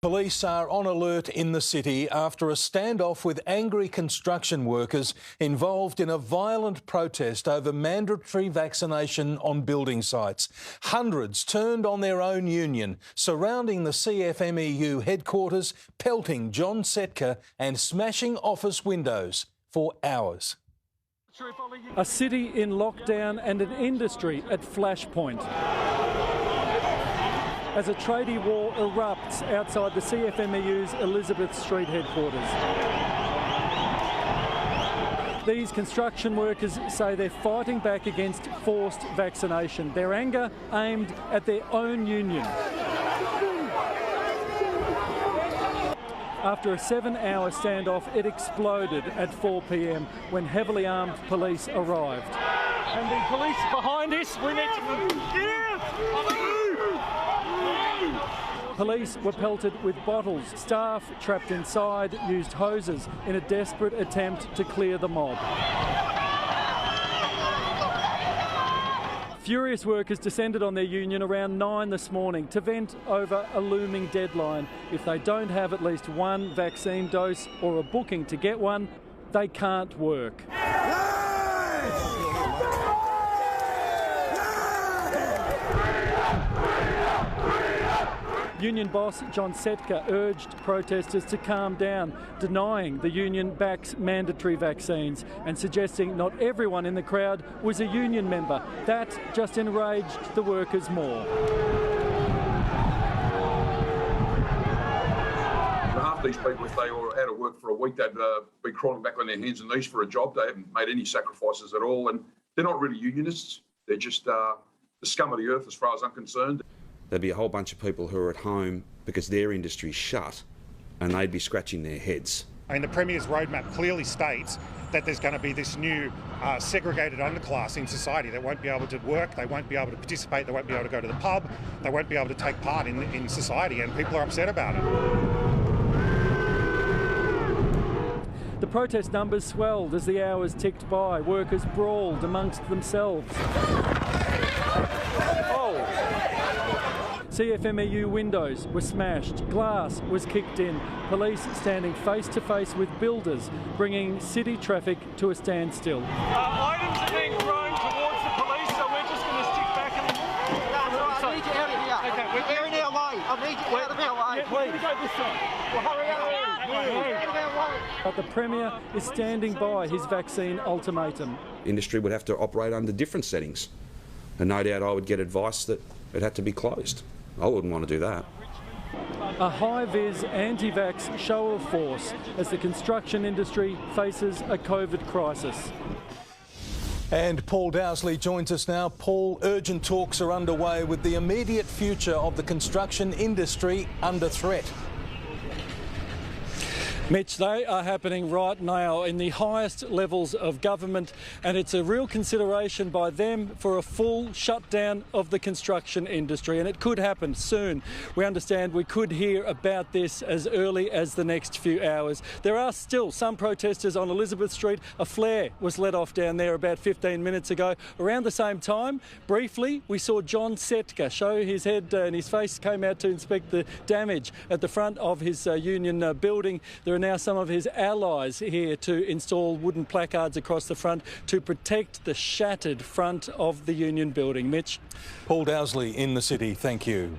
Police are on alert in the city after a standoff with angry construction workers involved in a violent protest over mandatory vaccination on building sites. Hundreds turned on their own union, surrounding the CFMEU headquarters, pelting John Setka and smashing office windows for hours. A city in lockdown and an industry at flashpoint as a tradie war erupts outside the CFMEU's Elizabeth Street headquarters. These construction workers say they're fighting back against forced vaccination, their anger aimed at their own union. After a 7-hour standoff, it exploded at 4 p.m. when heavily armed police arrived. And the police behind us, we need to get out! Police were pelted with bottles. Staff trapped inside used hoses in a desperate attempt to clear the mob. Furious workers descended on their union around 9 this morning to vent over a looming deadline. If they don't have at least one vaccine dose or a booking to get one, they can't work. Union boss John Setka urged protesters to calm down, denying the union backs mandatory vaccines and suggesting not everyone in the crowd was a union member. That just enraged the workers more. Half these people, if they were out of work for a week, they'd be crawling back on their hands and knees for a job. They haven't made any sacrifices at all, and they're not really unionists. They're just the scum of the earth as far as I'm concerned. There'd be a whole bunch of people who are at home because their industry's shut and they'd be scratching their heads. I mean, the Premier's roadmap clearly states that there's going to be this new segregated underclass in society that won't be able to work, they won't be able to participate, they won't be able to go to the pub, they won't be able to take part in society, and people are upset about it. The protest numbers swelled as the hours ticked by. Workers brawled amongst themselves. CFMEU windows were smashed, glass was kicked in, police standing face to face with builders, bringing city traffic to a standstill. Items are being thrown towards the police, so we're just going to stick back and... I need you out of here. Okay, we're in our way. I need you out of our way. Yeah, please. Go this side. Well, hurry up. Out of our way. But the Premier is standing by his vaccine ultimatum. Industry would have to operate under different settings, and no doubt I would get advice that it had to be closed. I wouldn't want to do that. A high-vis anti-vax show of force as the construction industry faces a COVID crisis. And Paul Dowsley joins us now. Paul, urgent talks are underway with the immediate future of the construction industry under threat. Mitch, they are happening right now in the highest levels of government, and it's a real consideration by them for a full shutdown of the construction industry, and it could happen soon. We understand we could hear about this as early as the next few hours. There are still some protesters on Elizabeth Street. A flare was let off down there about 15 minutes ago. Around the same time, briefly, we saw John Setka show his head and his face came out to inspect the damage at the front of his union building. There are now some of his allies here to install wooden placards across the front to protect the shattered front of the union building. Mitch. Paul Dowsley in the city, thank you.